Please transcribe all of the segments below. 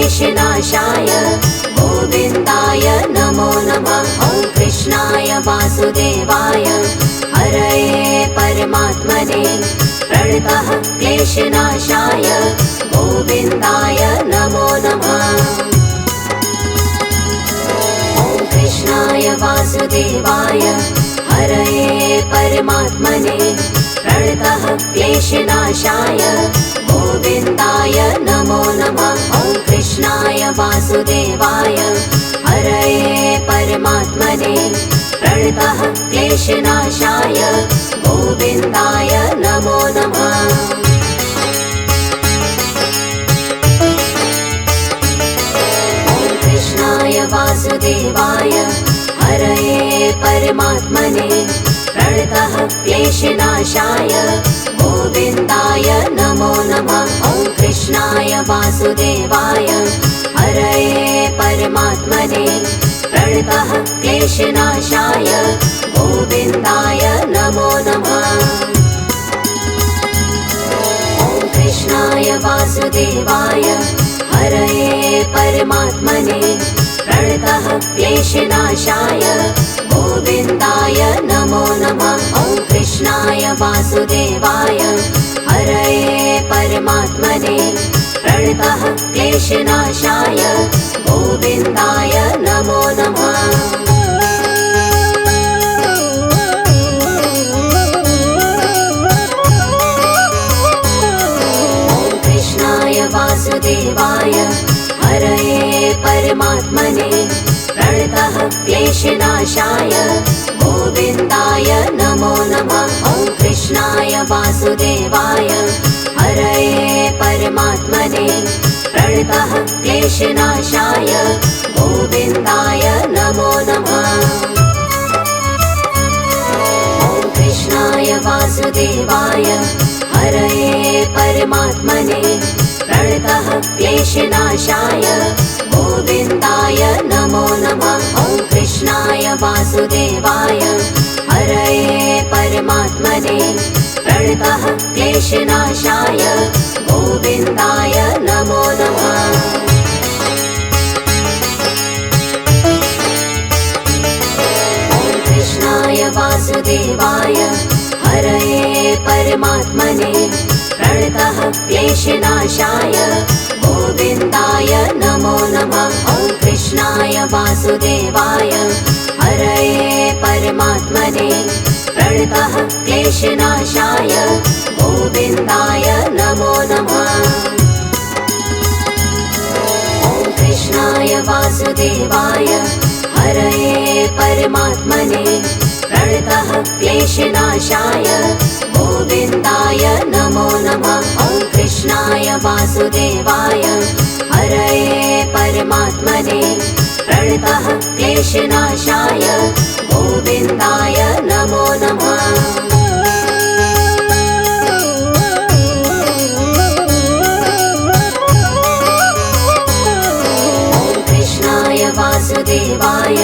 क्लेशनाशाय गोविन्दाय नमो नमः। ॐ कृष्णाय वासुदेवाय हरये परमात्मने प्रणतः क्लेशनाशाय गोविन्दाय नमो नमः। ॐ कृष्णाय वासुदेवाय हरये परमात्मने प्रणतः क्लेशनाशाय गोविन्दाय नमो नमः। ॐ कृष्णाय वासुदेवाय हरये परमात्मने प्रणतः क्लेशनाशाय गोविन्दाय नमो नमः। ॐ कृष्णाय वासुदेवाय हरये परमात्मने प्रणतः क्लेशनाशाय गोविन्दाय नमो नमः। ॐ कृष्णाय वासुदेवाय हरये परमात्मने प्रणतः क्लेशनाशाय गोविन्दाय नमो नमः। ॐ कृष्णाय वासुदेवाय हरये परमात्मने प्रणतः क्लेशनाशाय गोविन्दाय नमो नमः। ॐ कृष्णाय वासुदेवाय हरये परमात्मने प्रणतः क्लेशनाशाय गोविन्दाय नमो नमः। ॐ कृष्णाय वासुदेवाय हरये परमात्मने प्रणतः क्लेशनाशाय गोविन्दाय नमो नमः। ॐ कृष्णाय वासुदेवाय हरये परमात्मने प्रणतः क्लेशनाशाय गोविन्दाय नमो नमः। ॐ कृष्णाय वासुदेवाय हरये परमात्मने प्रणतः क्लेशनाशाय गोविन्दाय नमो नमः। ॐ कृष्णाय वासुदेवाय हरये परमात्मने प्रणतः क्लेशनाशाय गोविन्दाय नमो नमः। ॐ कृष्णाय वासुदेवाय हरये परमात्मने प्रणतः क्लेशनाशाय गोविन्दाय नमो नमः। ॐ कृष्णाय वासुदेवाय हरये परमात्मने प्रणतः क्लेशनाशाय गोविन्दाय नमो नमः। ॐ कृष्णाय वासुदेवाय हरये परमात्मने प्रणतः क्लेशनाशाय गोविन्दाय नमो नमः। ॐ कृष्णाय वासुदेवाय हरये परमात्मने प्रणतः क्लेशनाशाय गोविन्दाय नमो नमः। ॐ कृष्णाय वासुदेवाय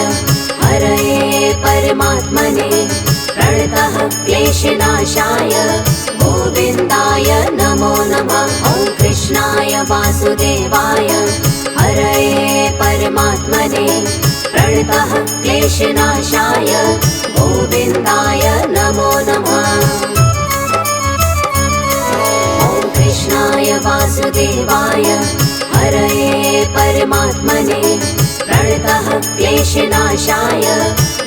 हरये परमात्मने प्रणतः क्लेशनाशाय गोविन्दाय नमो नमः। ॐ कृष्णाय वासुदेवाय हरये परमात्मने प्रणतः क्लेशनाशाय गोविन्दाय नमो नमः। ॐ कृष्णाय वासुदेवाय हरये परमात्मने प्रणतः क्लेशनाशाय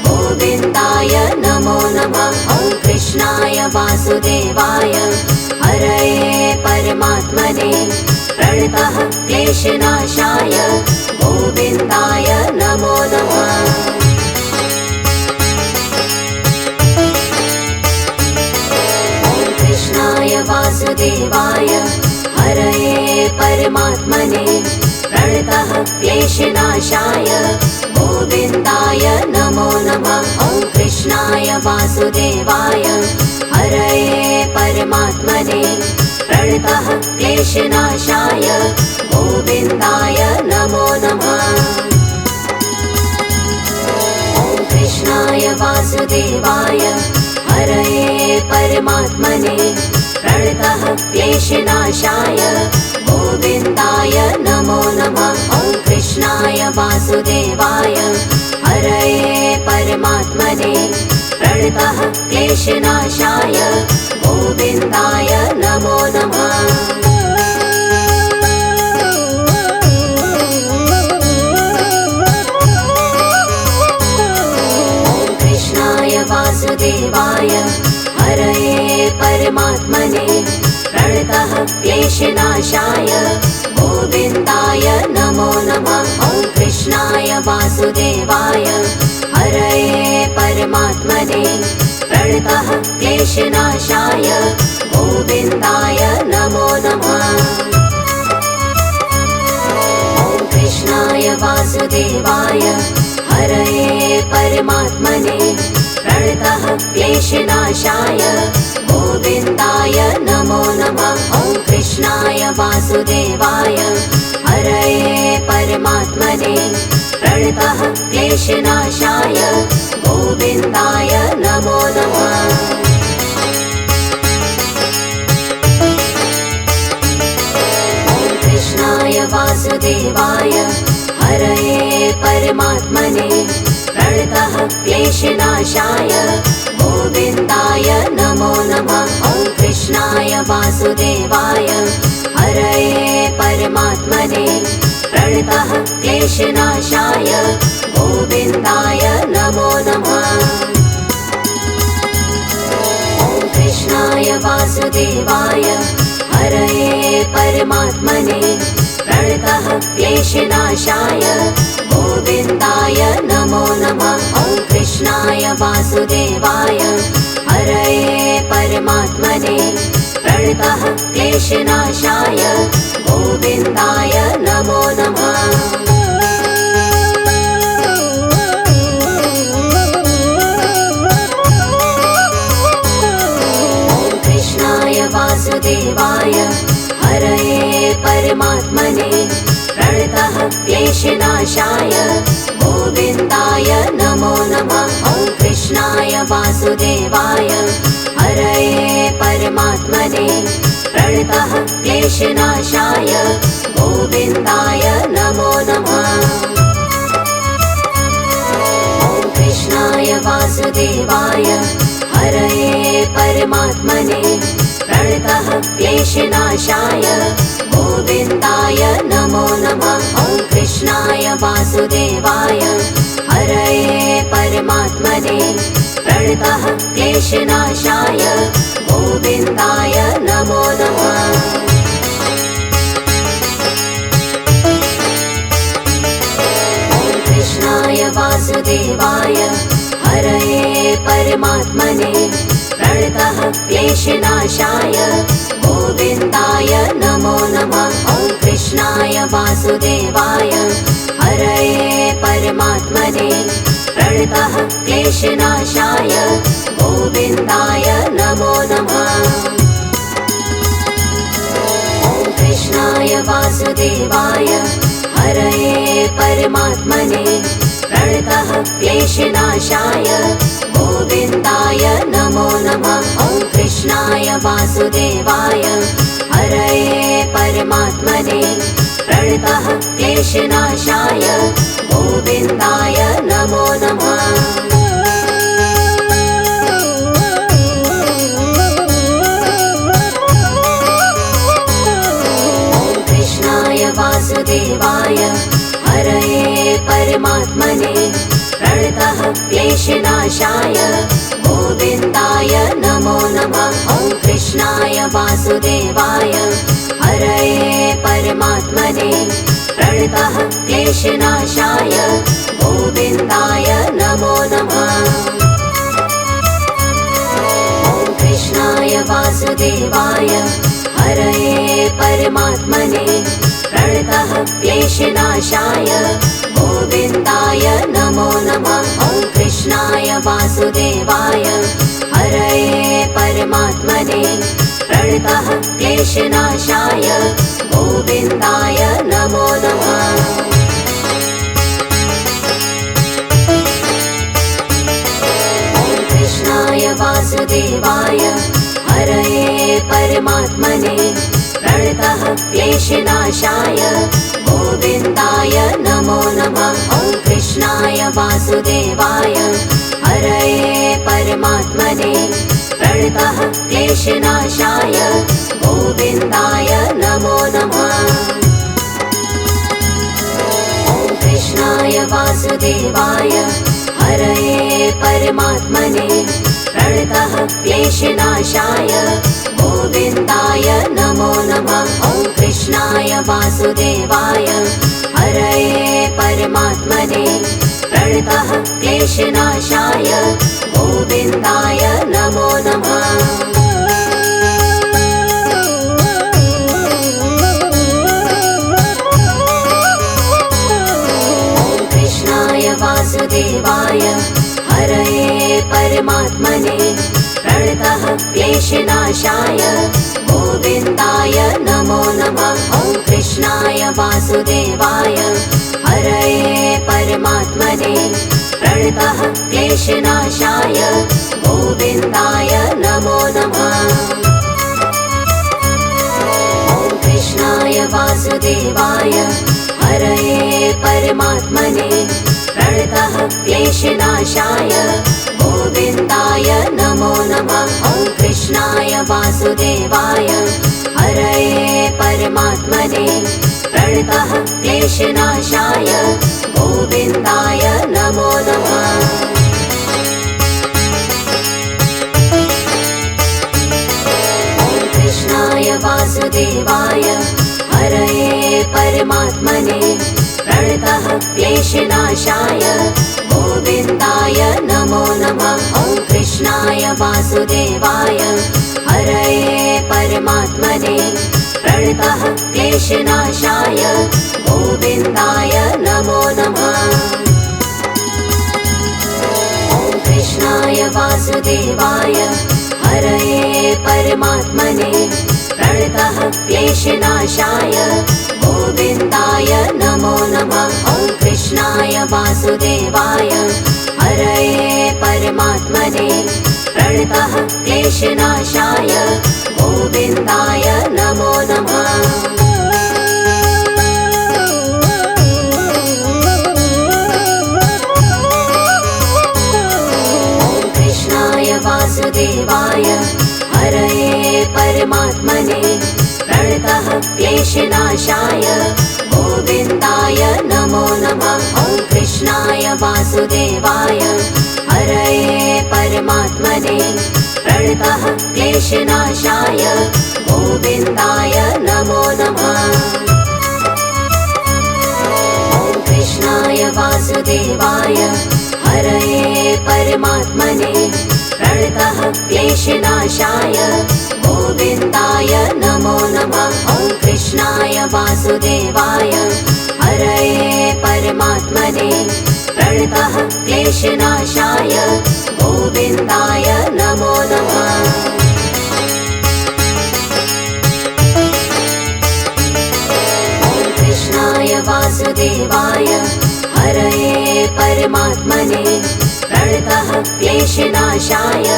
गोविन्दाय नमो नमः। ॐ कृष्णाय वासुदेवाय हरये परमात्मने प्रणतः क्लेशनाशाय गोविन्दाय नमो नमः। ॐ कृष्णाय वासुदेवाय हरये परमात्मने प्रणतः क्लेशनाशाय गोविन्दाय नमो नमः। ॐ कृष्णाय वासुदेवाय हरये परमात्मने प्रणतः क्लेशनाशाय गोविन्दाय नमो नमः। ॐ कृष्णाय वासुदेवाय हरये परमात्मने प्रणतः क्लेशनाशाय गोविन्दाय नमो नमः। वासुदेवाय हरये परमात्मने प्रणतः क्लेशनाशाय गोविन्दाय नमो नमः। वासुदेवाय हरये परमात्मने प्रणतः क्लेशनाशाय गोविन्दाय नमो नमः। ॐ कृष्णाय वासुदेवाय हरये परमात्मने प्रणतः क्लेशनाशाय गोविन्दाय नमो नमः। ॐ कृष्णाय वासुदेवाय हरये परमात्मने प्रणतः क्लेशनाशाय गोविन्दाय नमो नमः। ॐ कृष्णाय वासुदेवाय हरये परमात्मने प्रणतः क्लेशनाशाय गोविन्दाय नमो नमः। ॐ कृष्णाय वासुदेवाय हरये परमात्मने प्रणतः क्लेशनाशाय गोविन्दाय नमो नमः। ॐ कृष्णाय वासुदेवाय हरये परमात्मने प्रणतः क्लेशनाशाय गोविन्दाय नमो नमः। ॐ कृष्णाय वासुदेवाय हरये परमात्मने प्रणतः क्लेशनाशाय गोविन्दाय नमो नमः। ॐ कृष्णाय वासुदेवाय हरये परमात्मने प्रणतः क्लेशनाशाय गोविन्दाय नमो नमः। ॐ कृष्णाय वासुदेवाय हरये परमात्मने प्रणतः क्लेशनाशाय गोविन्दाय नमो नमः। ॐ कृष्णाय वासुदेवाय हरये परमात्मने प्रणतः क्लेशनाशाय गोविन्दाय नमो नमः। ॐ कृष्णाय वासुदेवाय हरये परमात्मने प्रणतः क्लेशनाशाय गोविन्दाय नमो नमः। ॐ कृष्णाय वासुदेवाय हरये परमात्मने प्रणतः क्लेशनाशाय गोविन्दाय नमो नमः। ॐ कृष्णाय वासुदेवाय हरये परमात्मने प्रणतः क्लेशनाशाय गोविन्दाय नमो नमः। ॐ कृष्णाय वासुदेवाय हरये परमात्मने प्रणतः क्लेशनाशाय गोविन्दाय नमो नमः। ॐ कृष्णाय वासुदेवाय हरये परमात्मने प्रणतः क्लेशनाशाय गोविन्दाय नमो नमः। ॐ कृष्णाय वासुदेवाय हरये परमात्मने प्रणतः क्लेशनाशाय गोविन्दाय नमो नमः। ॐ कृष्णाय वासुदेवाय हरये परमात्मने प्रणतः क्लेशनाशाय गोविन्दाय नमो नमः। ॐ कृष्णाय वासुदेवाय हरये परमात्मने प्रणतः क्लेशनाशाय गोविन्दाय नमो नमः। ॐ कृष्णाय वासुदेवाय हरये परमात्मने प्रणतः क्लेशनाशाय गोविन्दाय नमो नमः। ॐ कृष्णाय वासुदेवाय हरये परमात्मने प्रणतः क्लेशनाशाय गोविन्दाय नमो नमः। ॐ कृष्णाय वासुदेवाय हरये परमात्मने प्रणतः क्लेशनाशाय गोविन्दाय नमो नमः। ॐ वासुदेवाय हरये परमात्मने प्रणतः क्लेशनाशाय गोविन्दाय नमो नमः। ॐ कृष्णाय वासुदेवाय हरये परमात्मने प्रणतः क्लेशनाशाय गोविन्दाय नमो नमः। ॐ कृष्णाय वासुदेवाय हरये परमात्मने प्रणतः क्लेशनाशाय गोविन्दाय नमो नमः। ॐ कृष्णाय वासुदेवाय हरये परमात्मने प्रणतः क्लेशनाशाय गोविन्दाय नमो नमः। ॐ कृष्णाय वासुदेवाय हरये परमात्मने प्रणतः क्लेशनाशाय गोविन्दाय नमो नमः। ॐ कृष्णाय वासुदेवाय हरये परमात्मने प्रणतः क्लेशनाशाय गोविन्दाय नमो नमः। ॐ कृष्णाय वासुदेवाय हरये परमात्मने प्रणतः क्लेशनाशाय गोविन्दाय नमो नमः। ॐ कृष्णाय वासुदेवाय हरये परमात्मने प्रणतः क्लेशनाशाय गोविन्दाय नमो नमः। ॐ कृष्णाय वासुदेवाय हरये परमात्मने प्रणतः क्लेशनाशाय गोविन्दाय नमो नमः। ॐ कृष्णाय वासुदेवाय हरये परमात्मने प्रणतः क्लेशनाशाय गोविन्दाय नमो नमः। ॐ कृष्णाय वासुदेवाय हरये परमात्मने प्रणतः क्लेशनाशाय गोविन्दाय नमो नमः। ॐ कृष्णाय वासुदेवाय हरये परमात्मने प्रणतः क्लेशनाशाय गोविन्दाय नमो नमः। ॐ कृष्णाय वासुदेवाय हरये परमात्मने प्रणतः क्लेशनाशाय गोविन्दाय नमो नमः। ॐ कृष्णाय वासुदेवाय हरये परमात्मने प्रणतः क्लेशनाशाय गोविन्दाय नमो नमः। ॐ कृष्णाय वासुदेवाय हरये परमात्मने प्रणतः क्लेशनाशाय गोविन्दाय नमो नमः। ॐ कृष्णाय वासुदेवाय हरये परमात्मने प्रणतः क्लेशनाशाय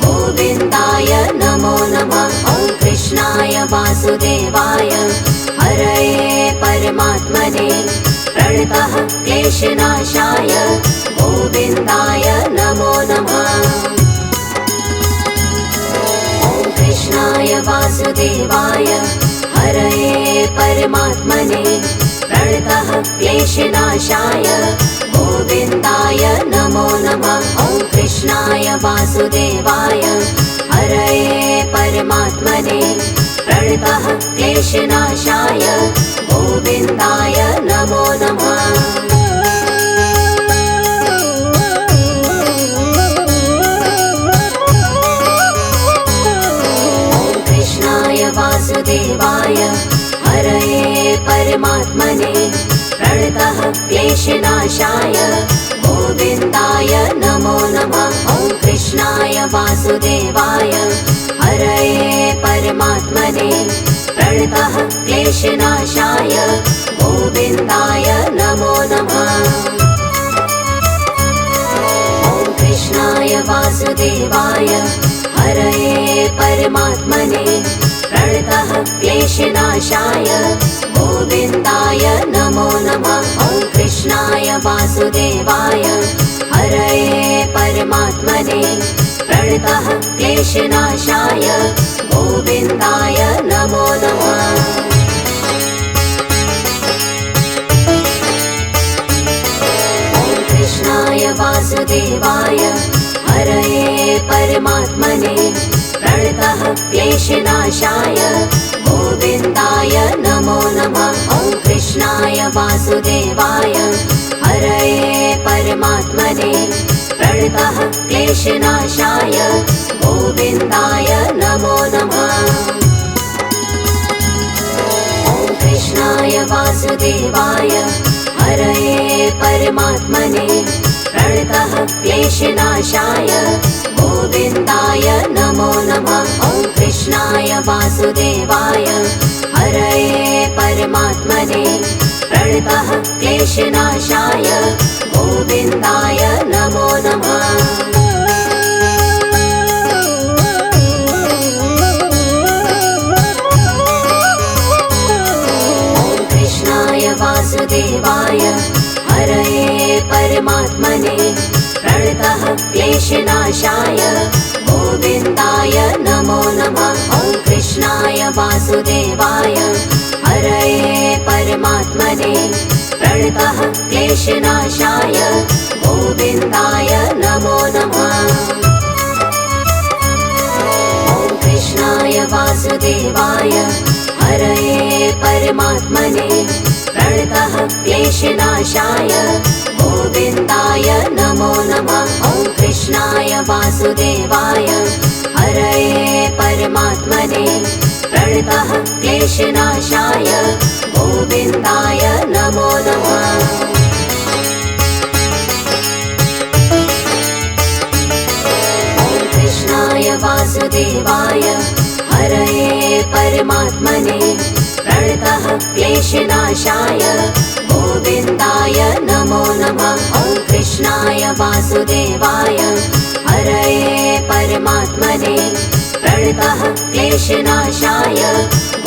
गोविन्दाय नमो नमः। ॐ कृष्णाय वासुदेवाय हरये परमात्मने प्रणतः क्लेशनाशाय गोविन्दाय नमो नमः। ॐ कृष्णाय वासुदेवाय हरये परमात्मने प्रणतः क्लेशनाशाय गोविन्दाय नमो नमः। ॐ कृष्णाय वासुदेवाय हरये परमात्मने प्रणतः क्लेशनाशाय गोविन्दाय नमो नमः। ॐ कृष्णाय वासुदेवाय हरये परमात्मने प्रणतः क्लेशनाशाय गोविन्दाय नमो नमः। ॐ कृष्णाय वासुदेवाय हरये परमात्मने प्रणतः क्लेशनाशाय गोविन्दाय नमो नमः। ॐ कृष्णाय वासुदेवाय हरये परमात्मने प्रणतः क्लेशनाशाय गोविन्दाय नमो नमः। ॐ कृष्णाय वासुदेवाय हरये परमात्मने प्रणतः क्लेशनाशाय गोविन्दाय नमो नमः। कृष्णाय वासुदेवाय हरये परमात्मने प्रणतः क्लेशनाशाय गोविन्दाय नमो नमः। ॐ कृष्णाय वासुदेवाय हरये परमात्मने प्रणतः क्लेशनाशाय गोविन्दाय नमो नमः। ॐ कृष्णाय वासुदेवाय हरये परमात्मने प्रणतः क्लेशनाशाय गोविन्दाय नमो नमः। ॐ कृष्णाय वासुदेवाय हरये परमात्मने प्रणतः क्लेशनाशाय गोविन्दाय नमो नमः। वासुदेवाय हरये परमात्मने प्रणतः क्लेशनाशाय गोविन्दाय नमो नमः। ॐ कृष्णाय वासुदेवाय हरये परमात्मने प्रणतः क्लेशनाशाय गोविन्दाय नमो नमः। ॐ कृष्णाय वासुदेवाय हरये परमात्मने प्रणतः क्लेशनाशाय गोविन्दाय नमो नमः। ॐ कृष्णाय वासुदेवाय हरये परमात्मने प्रणतः क्लेशनाशाय गोविन्दाय नमो नमः। ॐ कृष्णाय वासुदेवाय हरये परमात्मने प्रणतः क्लेशनाशाय गोविन्दाय नमो नमः। ॐ कृष्णाय वासुदेवाय हरये परमात्मने प्रणतः क्लेशनाशाय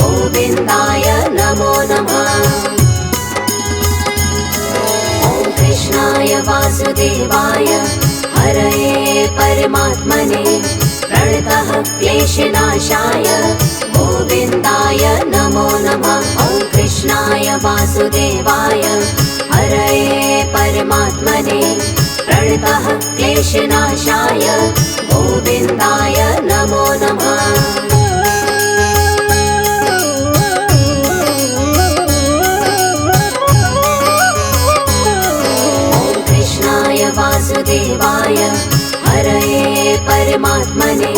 गोविन्दाय नमो नमः। ॐ कृष्णाय वासुदेवाय हरये परमात्मने प्रणतः क्लेशनाशाय गोविन्दाय नमो नमः। ॐ कृष्णाय वासुदेवाय हरये परमात्मने प्रणतः क्लेशनाशाय गोविन्दाय नमो नमः। ॐ कृष्णाय वासुदेवाय हरये परमात्मने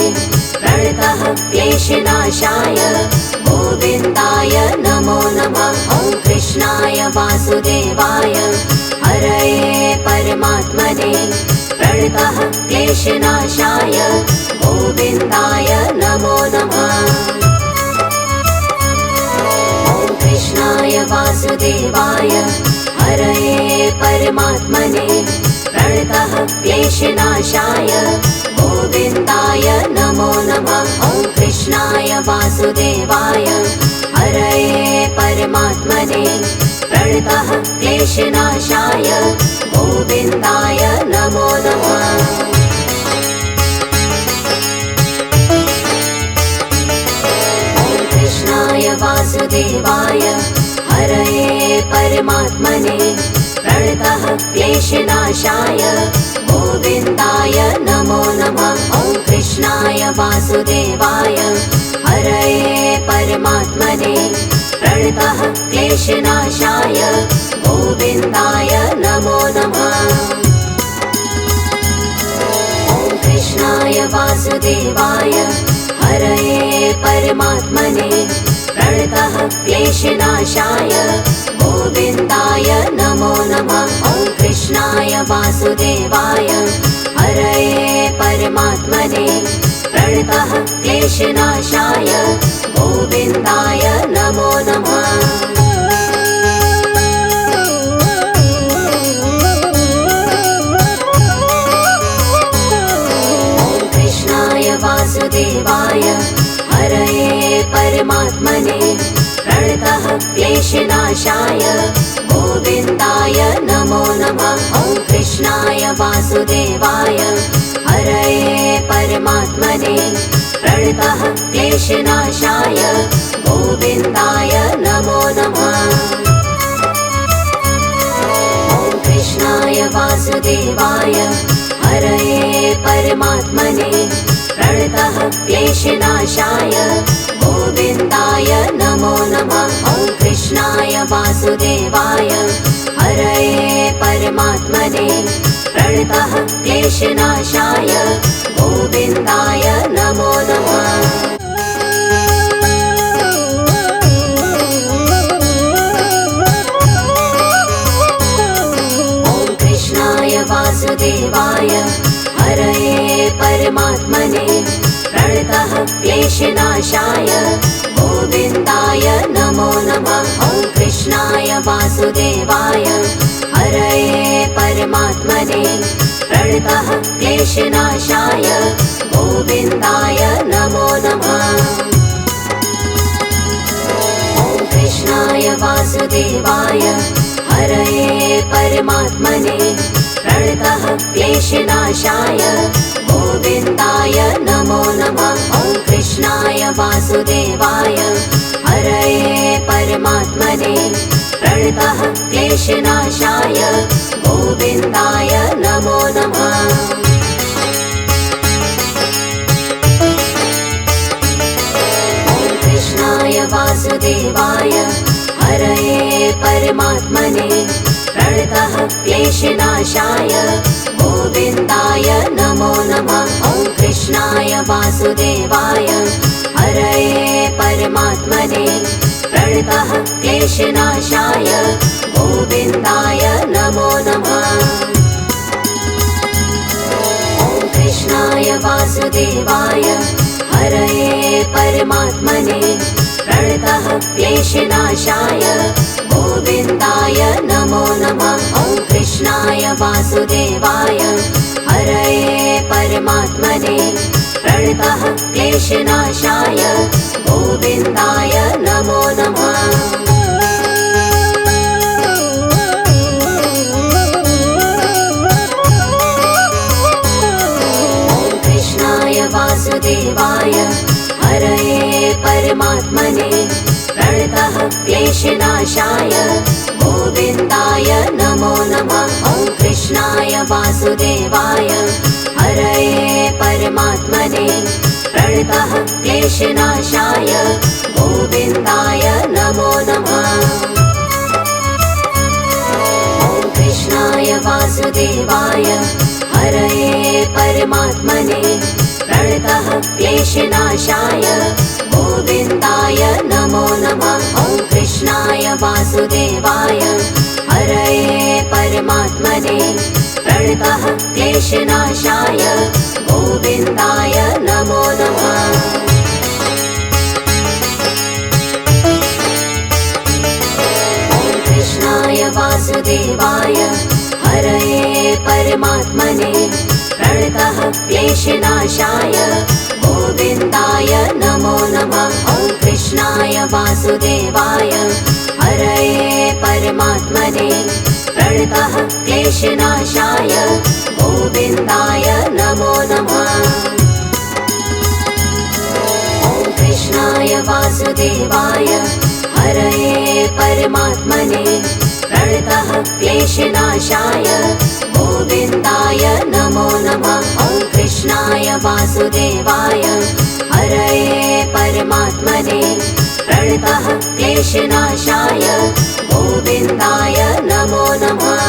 प्रणतः क्लेशनाशाय गोविन्दाय नमो नमः। ॐ कृष्णाय वासुदेवाय हरये परमात्मने प्रणतः क्लेशनाशाय गोविन्दाय नमो नमः। ॐ कृष्णाय वासुदेवाय हरये परमात्मने प्रणतः क्लेशनाशाय गोविन्दाय नमो नमः। ॐ कृष्णाय वासुदेवाय हरये परमात्मने प्रणतः क्लेशनाशाय गोविन्दाय नमो नमः। ॐ कृष्णाय वासुदेवाय हरये परमात्मने प्रणतः क्लेशनाशाय गोविन्दाय नमो नमः। ॐ कृष्णाय वासुदेवाय हरये परमात्मने प्रणतः क्लेशनाशाय गोविन्दाय नमो नमः। ॐ कृष्णाय वासुदेवाय हरये परमात्मने प्रणतः क्लेशनाशाय गोविन्दाय नमो नमः। ॐ कृष्णाय वासुदेवाय हरये परमात्मने प्रणतः क्लेशनाशाय गोविन्दाय नमो नमः। ॐ कृष्णाय वासुदेवाय हरये परमात्मने प्रणतः क्लेशनाशाय गोविन्दाय नमो नमः। कृष्णाय वासुदेवाय हरये परमात्मने प्रणतः क्लेशनाशाय गोविन्दाय नमो नमः। ॐ कृष्णाय वासुदेवाय हरये परमात्मने प्रणतः क्लेशनाशाय गोविन्दाय नमो नमः। ॐ कृष्णाय वासुदेवाय हरये परमात्मने प्रणतः क्लेशनाशाय गोविन्दाय नमो नमः। वासुदेवाय हरये परमात्मने प्रणतः क्लेशनाशाय गोविन्दाय नमो नमः। ॐ कृष्णाय वासुदेवाय हरये परमात्मने प्रणतः क्लेशनाशाय गोविन्दाय नमो नमः। ॐ कृष्णाय वासुदेवाय हरये परमात्मने प्रणतः क्लेशनाशाय गोविन्दाय नमो नमः। ॐ कृष्णाय वासुदेवाय हरये परमात्मने प्रणतः क्लेशनाशाय गोविन्दाय नमो नमः। ॐ कृष्णाय वासुदेवाय हरये परमात्मने प्रणतः क्लेशनाशाय गोविन्दाय नमो नमः। ॐ कृष्णाय वासुदेवाय हरये परमात्मने प्रणतः क्लेशनाशाय गोविन्दाय नमो नमः। ॐ कृष्णाय वासुदेवाय हरये परमात्मने प्रणतः क्लेशनाशाय गोविन्दाय नमो नमः। ॐ कृष्णाय वासुदेवाय हरये परमात्मने प्रणतः क्लेशनाशाय गोविन्दाय नमो नमः। ॐ कृष्णाय वासुदेवाय हरये परमात्मने प्रणतः क्लेशनाशाय गोविन्दाय नमो नमः। ॐ कृष्णाय वासुदेवाय हरये परमात्मने प्रणतः क्लेशनाशाय गोविन्दाय नमो नमः। ॐ कृष्णाय वासुदेवाय हरये परमात्मने प्रणतः क्लेशनाशाय गोविन्दाय नमो नमः। ॐ कृष्णाय वासुदेवाय हरये परमात्मने प्रणतः क्लेशनाशाय गोविन्दाय नमो नमः। ॐ कृष्णाय वासुदेवाय हरये परमात्मने प्रणतः क्लेशनाशाय गोविन्दाय नमो नमः। ॐ कृष्णाय वासुदेवाय हरये परमात्मने प्रणतः क्लेशनाशाय गोविन्दाय नमो नमः। ॐ कृष्णाय वासुदेवाय हरये परमात्मने प्रणतः क्लेशनाशाय गोविन्दाय नमो नमः। ॐ कृष्णाय वासुदेवाय हरये परमात्मने प्रणतः क्लेशनाशाय गोविन्दाय नमो नमः।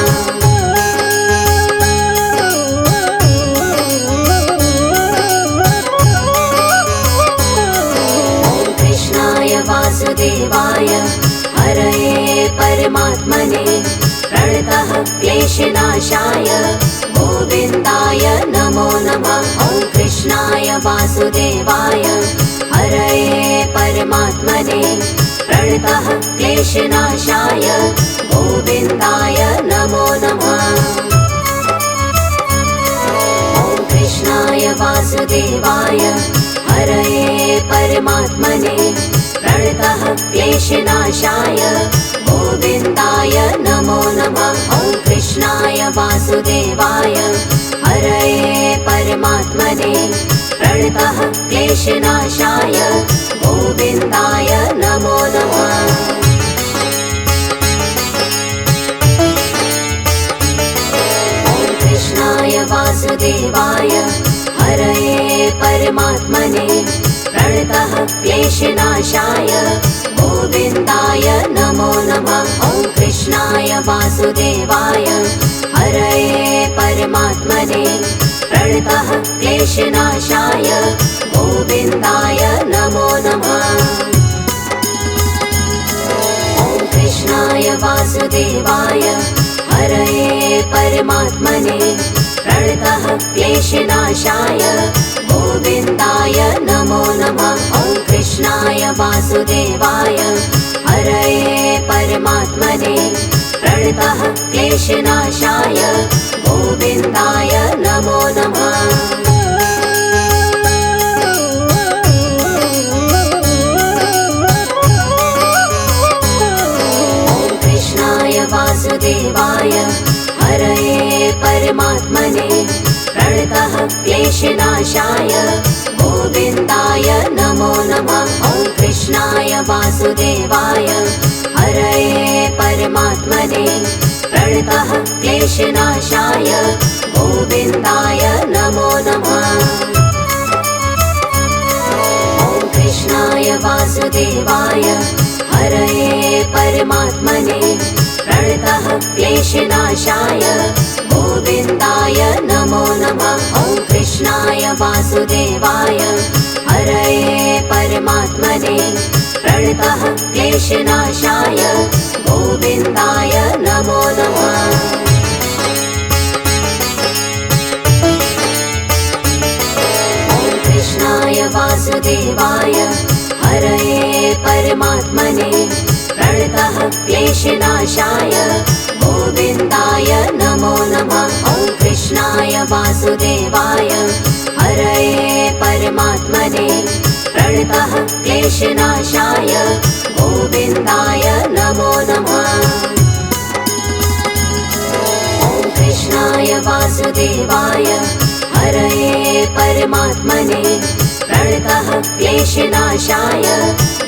ॐ कृष्णाय वासुदेवाय हरये परमात्मने प्रणतः क्लेशनाशाय गोविन्दाय नमो नमः। ॐ कृष्णाय वासुदेवाय हरये परमात्मने प्रणतः क्लेशनाशाय गोविन्दाय नमो नमः। ॐ कृष्णाय वासुदेवाय हरये परमात्मने प्रणतः क्लेशनाशाय गोविन्दाय नमो नमः। ॐ कृष्णाय वासुदेवाय हरये परमात्मने प्रणतः क्लेशनाशाय गोविन्दाय नमो नमः। ॐ कृष्णाय वासुदेवाय हरये परमात्मने प्रणतः क्लेशनाशाय गोविन्दाय नमो नमः। ॐ कृष्णाय वासुदेवाय हरये परमात्मने प्रणतः क्लेशनाशाय गोविन्दाय नमो नमः। ॐ कृष्णाय वासुदेवाय हरये परमात्मने प्रणतः क्लेशनाशाय गोविन्दाय नमो नमः। ॐ कृष्णाय वासुदेवाय हरये परमात्मने प्रणतः क्लेशनाशाय गोविन्दाय नमो नमः। ॐ कृष्णाय वासुदेवाय हरये परमात्मने प्रणतः क्लेशनाशाय गोविन्दाय नमो नमः। ॐ कृष्णाय वासुदेवाय हरये परमात्मने प्रणतः क्लेशनाशाय गोविन्दाय नमो नमः। ॐ कृष्णाय वासुदेवाय हरये परमात्मने प्रणतः क्लेशनाशाय गोविन्दाय नमो नमः। ॐ कृष्णाय वासुदेवाय हरये परमात्मने प्रणतः क्लेशनाशाय गोविन्दाय नमो नमः। ॐ कृष्णाय वासुदेवाय हरये परमात्मने प्रणतः क्लेशनाशाय गोविन्दाय नमो नमः। ॐ कृष्णाय वासुदेवाय हरये परमात्मने प्रणतः क्लेशनाशाय गोविन्दाय नमो नमः। ॐ कृष्णाय वासुदेवाय हरये परमात्मने प्रणतः क्लेशनाशाय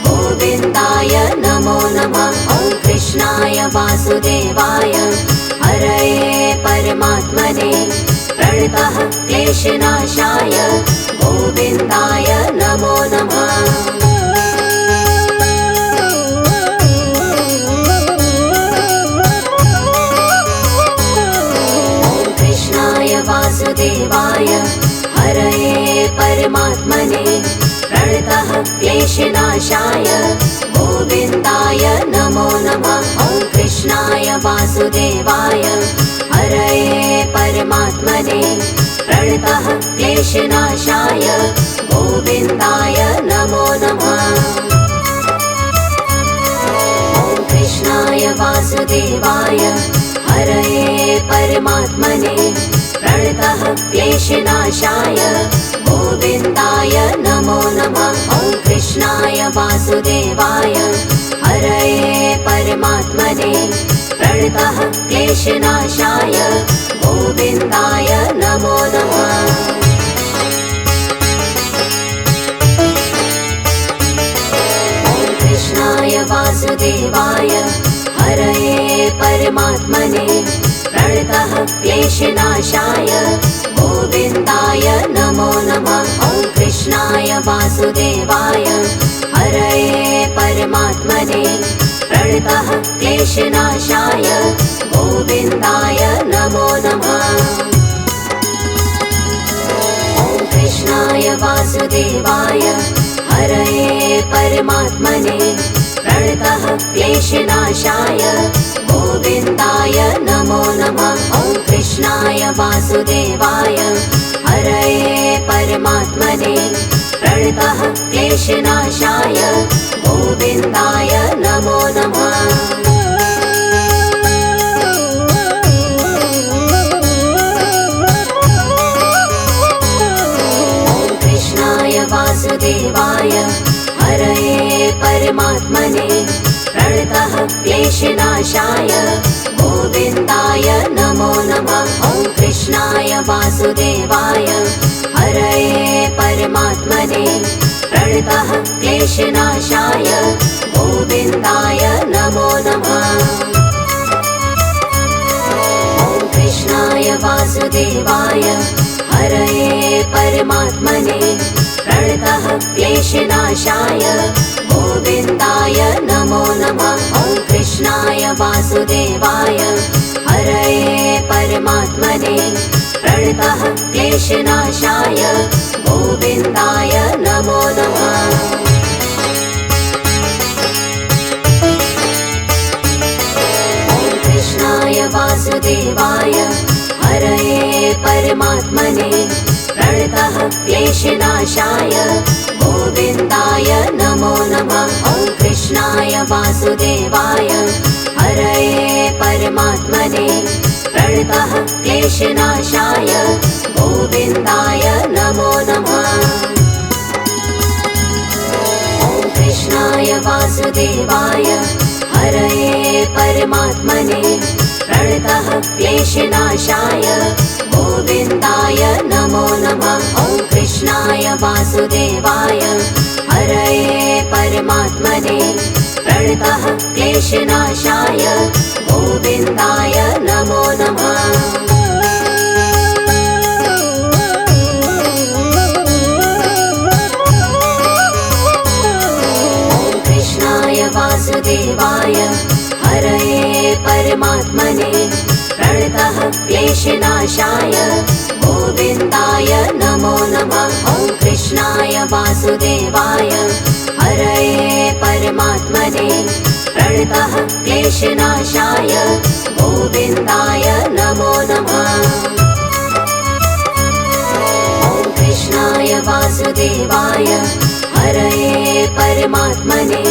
गोविन्दाय नमो नमः। ॐ कृष्णाय वासुदेवाय हरये परमात्मने प्रणतः क्लेशनाशाय गोविन्दाय नमो नमः। ॐ कृष्णाय वासुदेवाय हरये परमात्मने प्रणतः क्लेशनाशाय गोविन्दाय नमो नमः। ॐ कृष्णाय वासुदेवाय हरये परमात्मने प्रणतः क्लेशनाशाय गोविन्दाय नमो नमः। ॐ कृष्णाय वासुदेवाय हरये परमात्मने प्रणतः क्लेशनाशाय गोविन्दाय नमो नमः। ॐ कृष्णाय वासुदेवाय हरये परमात्मने प्रणतः क्लेशनाशाय गोविन्दाय नमो नमः। ॐ कृष्णाय वासुदेवाय हरये परमात्मने प्रणतः क्लेशनाशाय गोविन्दाय नमो नमः। ॐ कृष्णाय वासुदेवाय हरये परमात्मने प्रणतः क्लेशनाशाय गोविन्दाय नमो नमः। ॐ कृष्णाय वासुदेवाय हरये परमात्मने प्रणतः क्लेशनाशाय गोविन्दाय नमो नमः। ॐ कृष्णाय वासुदेवाय हरये परमात्मने प्रणतः क्लेशनाशाय गोविन्दाय नमो नमः। ॐ कृष्णाय वासुदेवाय हरये परमात्मने प्रणतः क्लेशनाशाय गोविन्दाय नमो नमः। ॐ कृष्णाय वासुदेवाय हरये परमात्मने प्रणतः क्लेशनाशाय गोविन्दाय नमो नमः। ॐ कृष्णाय वासुदेवाय हरये परमात्मने प्रणतः क्लेशनाशाय गोविन्दाय नमो नमः। ॐ कृष्णाय वासुदेवाय हरये परमात्मने प्रणतः क्लेशनाशाय गोविन्दाय नमो नमः। ॐ कृष्णाय वासुदेवाय हरये परमात्मने प्रणतः क्लेशनाशाय गोविन्दाय नमो नमः। ॐ कृष्णाय वासुदेवाय हरये परमात्मने प्रणतः क्लेशनाशाय गोविन्दाय नमो नमः। ॐ कृष्णाय वासुदेवाय हरये परमात्मने प्रणतः क्लेशनाशाय गोविन्दाय नमो नमः। ॐ कृष्णाय वासुदेवाय हरये परमात्मने प्रणतः क्लेशनाशाय गोविन्दाय नमो नमः। ॐ कृष्णाय वासुदेवाय हरये परमात्मने प्रणतः क्लेशनाशाय गोविन्दाय नमो नमः। ॐ कृष्णाय वासुदेवाय हरये परमात्मने प्रणतः क्लेशनाशाय गोविन्दाय नमो नमः। ॐ कृष्णाय वासुदेवाय हरये परमात्मने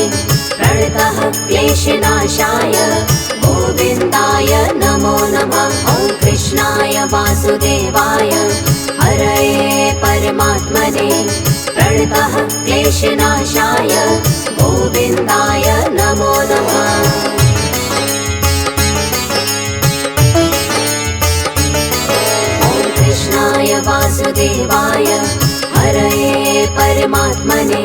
प्रणतः क्लेशनाशाय गोविन्दाय नमो नमः। ॐ कृष्णाय वासुदेवाय हरये परमात्मने प्रणतः क्लेशनाशाय गोविन्दाय नमो नमः। ॐ कृष्णाय वासुदेवाय हरये परमात्मने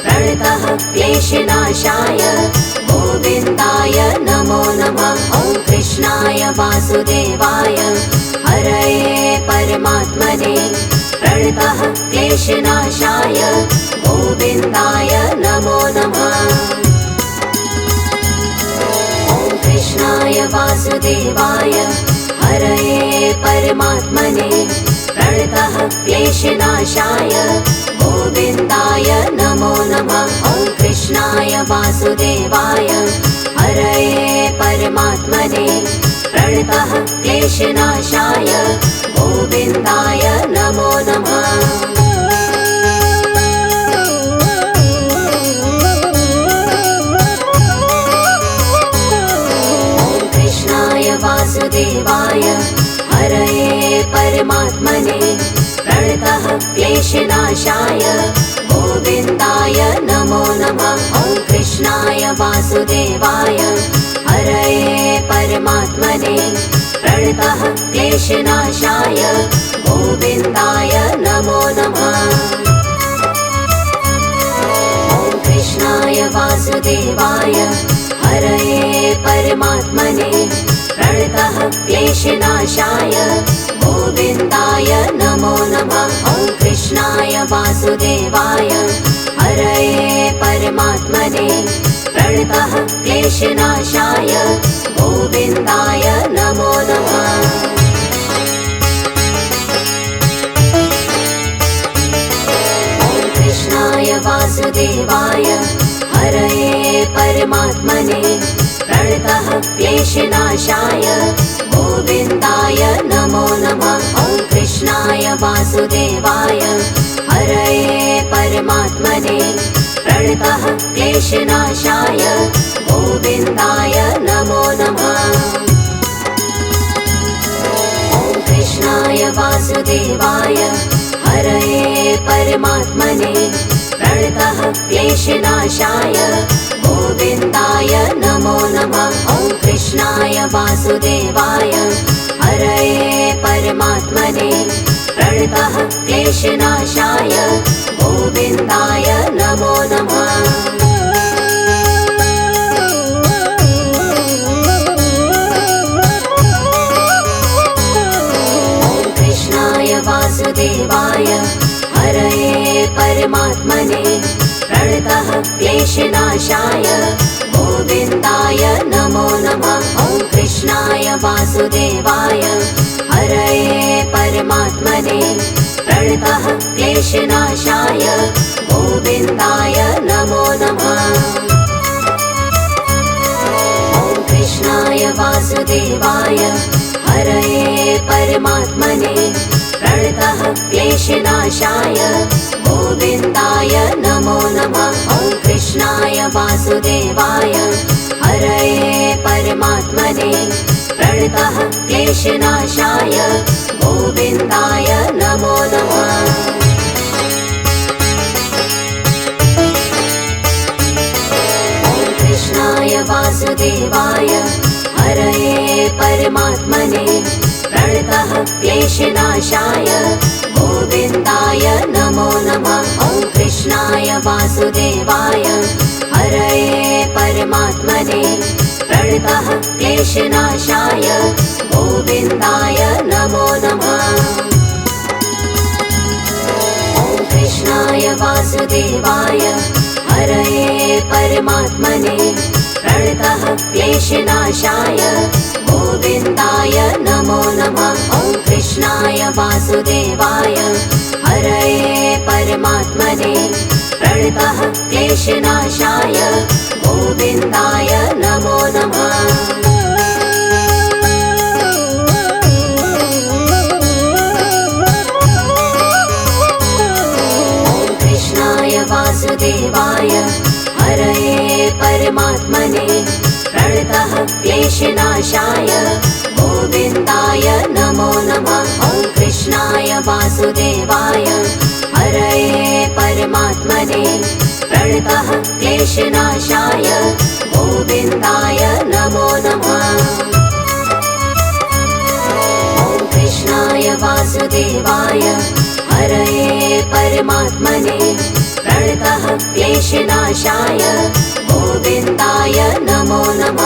प्रणतः क्लेशनाशाय गोविन्दाय नमो नमः। ॐ कृष्णाय वासुदेवाय हरये परमात्मने प्रणतः क्लेशनाशाय गोविन्दाय नमो नमः। ॐ कृष्णाय वासुदेवाय हरये परमात्मने प्रणतः क्लेशनाशाय गोविन्दाय नमो नमः। ॐ कृष्णाय वासुदेवाय हरये परमात्मने प्रणतः क्लेशनाशाय गोविन्दाय नमो नमः। ॐ कृष्णाय वासुदेवाय हरये परमात्मने प्रणतः क्लेशनाशाय गोविन्दाय नमो नमः। ॐ कृष्णाय वासुदेवाय हरये परमात्मने प्रणतः क्लेशनाशाय गोविन्दाय नमो नमः। ॐ कृष्णाय वासुदेवाय हरये परमात्मने प्रणतः क्लेशनाशाय गोविन्दाय नमो नमः। ॐ कृष्णाय वासुदेवाय हरये परमात्मने प्रणतः क्लेशनाशाय गोविन्दाय नमो नमः। ॐ कृष्णाय वासुदेवाय हरये परमात्मने प्रणतः क्लेशनाशाय गोविन्दाय नमो नमः। ॐ कृष्णाय वासुदेवाय हरये परमात्मने प्रणतः क्लेशनाशाय गोविन्दाय नमो नमः। ॐ कृष्णाय वासुदेवाय हरये परमात्मने प्रणतः क्लेशनाशाय गोविन्दाय नमो नमः। ॐ कृष्णाय वासुदेवाय हरये परमात्मने प्रणतः क्लेशनाशाय गोविन्दाय नमो नमः। वासुदेवाय हरये परमात्मने प्रणतः क्लेशनाशाय गोविन्दाय नमो नमः। ॐ कृष्णाय वासुदेवाय हरये परमात्मने प्रणतः क्लेशनाशाय गोविन्दाय नमो नमः। ॐ कृष्णाय वासुदेवाय हरये परमात्मने प्रणतः क्लेशनाशाय गोविन्दाय नमो नमः। ॐ कृष्णाय वासुदेवाय हरये परमात्मने प्रणतः क्लेशनाशाय गोविन्दाय नमो नमः। ॐ कृष्णाय वासुदेवाय हरये परमात्मने प्रणतः क्लेशनाशाय गोविन्दाय नमो नमः। ॐ कृष्णाय वासुदेवाय हरये परमात्मने प्रणतः क्लेशनाशाय गोविन्दाय नमो नमः। ॐ कृष्णाय वासुदेवाय हरये परमात्मने प्रणतः क्लेशनाशाय गोविन्दाय नमो नमः। ॐ कृष्णाय वासुदेवाय हरये परमात्मने प्रणतः क्लेशनाशाय गोविन्दाय नमो नमः। ॐ कृष्णाय वासुदेवाय हरये परमात्मने प्रणतः क्लेशनाशाय गोविन्दाय नमो नमः। ॐ कृष्णाय वासुदेवाय हरये परमात्मने प्रणतः क्लेशनाशाय गोविन्दाय नमो नमः। ॐ कृष्णाय वासुदेवाय हरये परमात्मने प्रणतः क्लेशनाशाय गोविन्दाय नमो नमः।